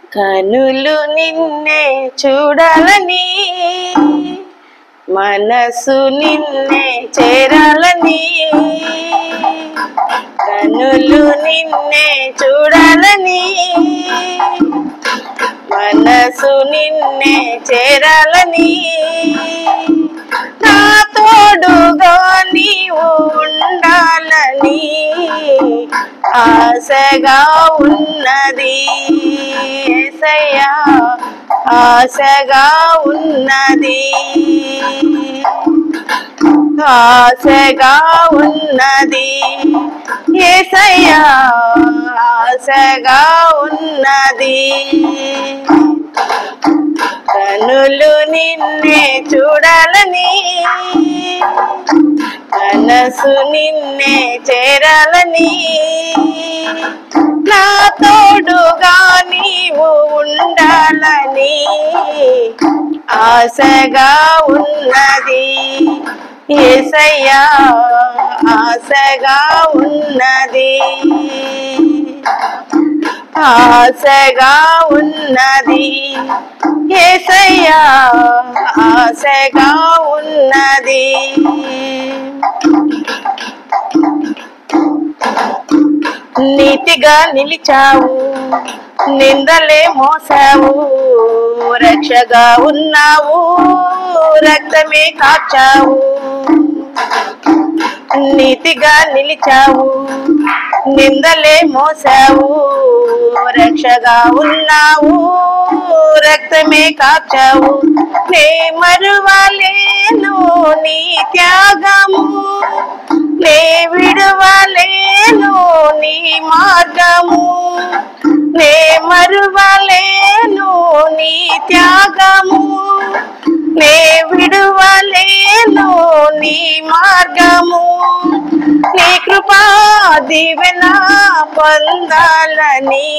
కనులు నిన్నే చూడాలని, మనసు నిన్నే చేరాలని. కనులు నిన్నే చూడాలని, మనసు నిన్నే చేరాలని. నా తోడుగా నీవు ఉండాలని ఆశగా ఉన్నది యేసయ్యా, ఆశగా ఉన్నది, ఆశగా ఉన్నది యేసయ్యా, ఆశగా ఉన్నది. కనులు నిన్నే చూడాలని, మనసు నిన్నే చేరాలని. నా తోడుగా నీవు ఉండాలని ఆశగా ఉన్నది యేసయ్యా, ఆశగా ఉన్నది, ఆశగా ఉన్నది యేసయ్యా, ఆశగా ఉన్నది. నీతిగా నిలిచావు, నిందలే మోసావు, రక్షగా ఉన్నావు, రక్తమే కాచావు. నీతిగా నిలిచావు, నిందలే మోసావు, రక్షగా ఉన్నావు, రక్తమే కాచావు. నే మరువలేను నీ త్యాగము, నే విడువలేను నీ మార్గము. నే మరువలేను నీ త్యాగము, నే విడువలేను నీ మార్గము. నీ కృపా దీవెన పొందాలని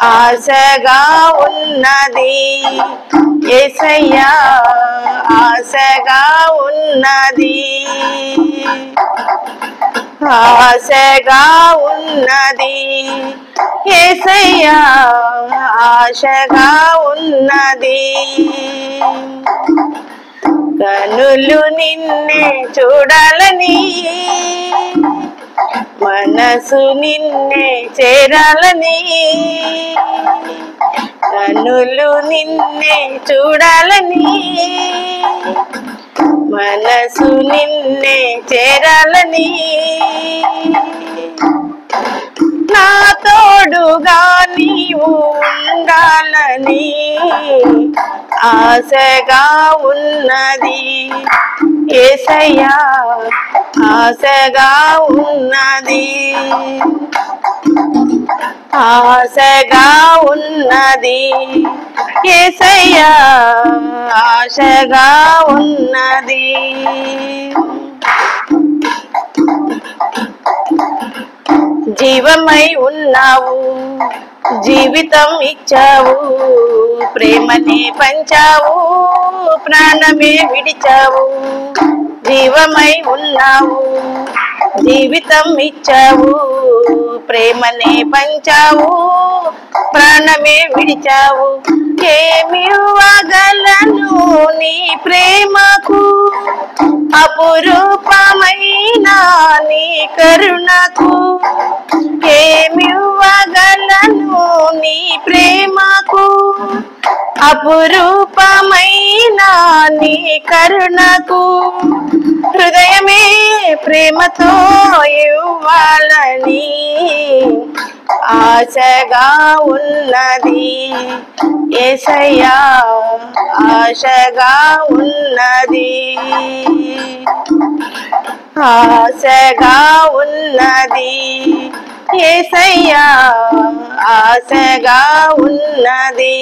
ఆశగా ఉన్నది యేసయ్యా, ఆశగా ఉన్నది, ఆశగా ఉన్నది యేసయ్యా, ఆశగా ఉన్నది. కనులు నిన్నే చూడాలని, మనసు నిన్నే చేరాలని. కనులు నిన్నే చూడాలని, మనసు నిన్నే చేరాలని. నా తోడుగా నీవు ఉండాలని ఆశగా ఉన్నది యేసయ్యా, ఆశగా ఉన్నది, ఆశగా ఉన్నది యేసయ్యా, ఆశగా ఉన్నది. జీవమై ఉన్నావు, జీవితం ఇచ్చావు, ప్రేమనే పంచావు, ప్రాణమే విడిచావు. జీవమై ఉన్నావు, జీవితం ఇచ్చావు, ప్రేమనే పంచావు, ప్రాణమే విడిచావు. ఏమివ్వగలను నీ ప్రేమకు, అపురూపమైన నీ కరుణకు. ఏమివ్వగలను నీ ప్రేమకు, అపురూపమైన నీ కరుణకు. హృదయమే ప్రేమతో ఇవ్వాలని ఆశగా ఉన్నది యేసయ్యా, ఆశగా ఉన్నది, ఆశగా ఉన్నది యేసయ్యా, ఆశగా ఉన్నది.